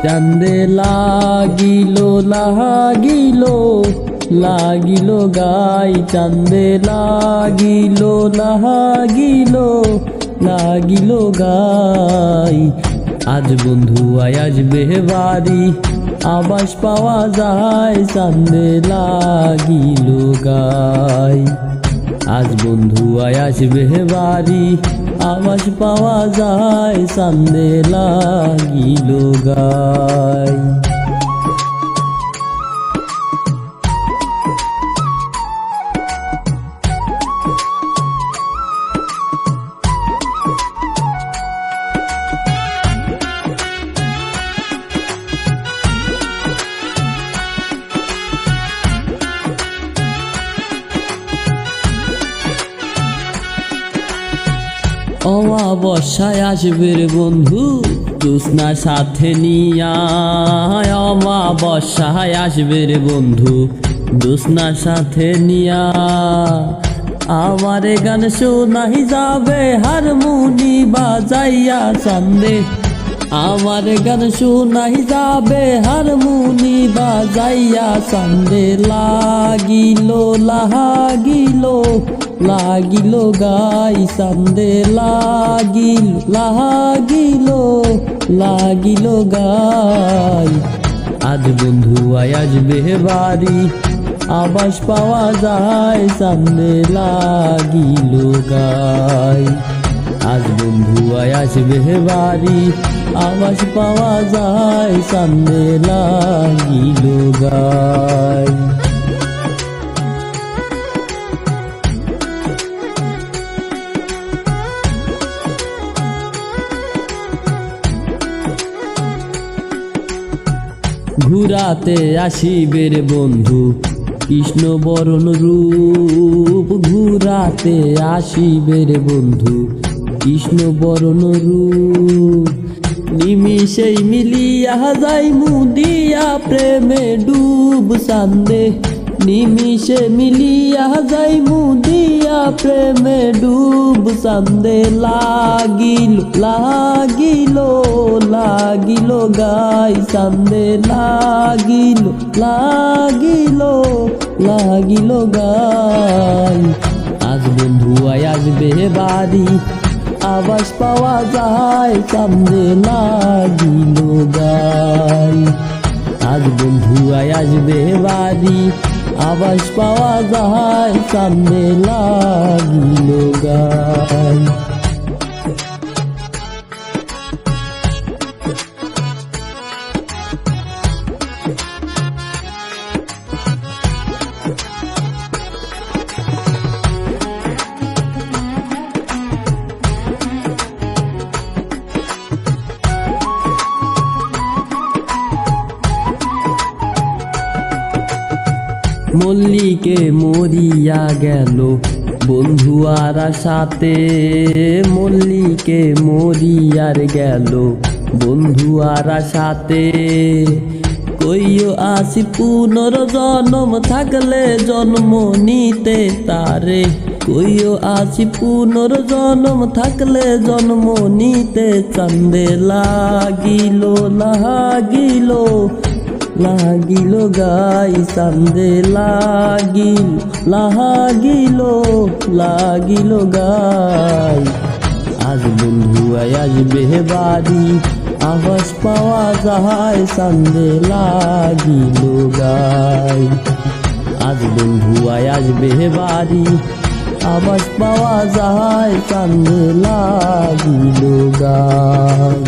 চান্দে লাগিল লাগিল লাগিল গাই, চান্দে লাগিল লাগিল লাগিল গাই। আজ বন্ধু আয় আসবে বাড়ি, আবাস পাওয়া যায়, চান্দে লাগিল গাই। আজ বন্ধু আয় আসবে বাড়ি, আবাস পাওয়া যায়, চান্দে লাগিল গাই। অমাবস্যায় আসবে রে বন্ধু, জ্যোৎস্না সাথে নিয়া। অমাবস্যায় আসবে রে বন্ধু, জ্যোৎস্না সাথে নিয়া। আমার গান শোনাই যাবে হারমোনি বাজাইয়া চান্দে, আমার গান শোনাই যাবে হারমোনি বাজাইয়া, চান্দে লাগিল লাগিল লাগিল গাই, চান্দে লাগিল লাগিল লাগিল গাই। আজ বন্ধু আয় আসবে বাড়ি, আবাস পাওয়া যায়, চান্দে লাগিল গাই। আজ বন্ধু আয় আসবে বাড়ি, আবাস পাওয়া যায়, চান্দে লাগিল গাই। ঘুরাতে আসিবে রে বন্ধু কৃষ্ণ বরণ রূপ, ঘুরাতে আসিবে রে বন্ধু কৃষ্ণ বরণ রূপ। নিমিষেই মিলিয়া যাই মুদিয়া প্রেমে ডুব, চান্দে নিমিষে মিলিয়া যাই মুদিয়া প্রেমে ডুব, চান্দে লাগিল লাগিল লাগিল গাই, চান্দে লাগিল লাগিল লাগিল গাই। আজ বন্ধু আয় আসবে বাড়ি, আবাস পাওয়া যায়, চান্দে লাগিল গাই। আজ বন্ধু আয় আসবে বাড়ি, আবাস পাওয়া যায়, চান্দে লাগিল গাই। মল্লিকে মরিয়া গেল বন্ধু আর সাথে, মল্লিকে মরিয়ার গেল বন্ধু আর সাথে। কইও আসি পুনর্জন্ম থাকলে জন্ম নিতে তারে, কইও আসি পুনর্জন্ম থাকলে জন্ম নিতে, চান্দে লাগিল লাগিল লাগিল গাই, চান্দে লাগিল লাগিল লাগিল গাই। আজ বন্ধু আয় আসবে বাড়ি, আবাস পাওয়া যায়, চান্দে লাগিল গাই। আজ বন্ধু আয় আসবে বাড়ি, আবাস পাওয়া যায়, চান্দে লাগিল গাই।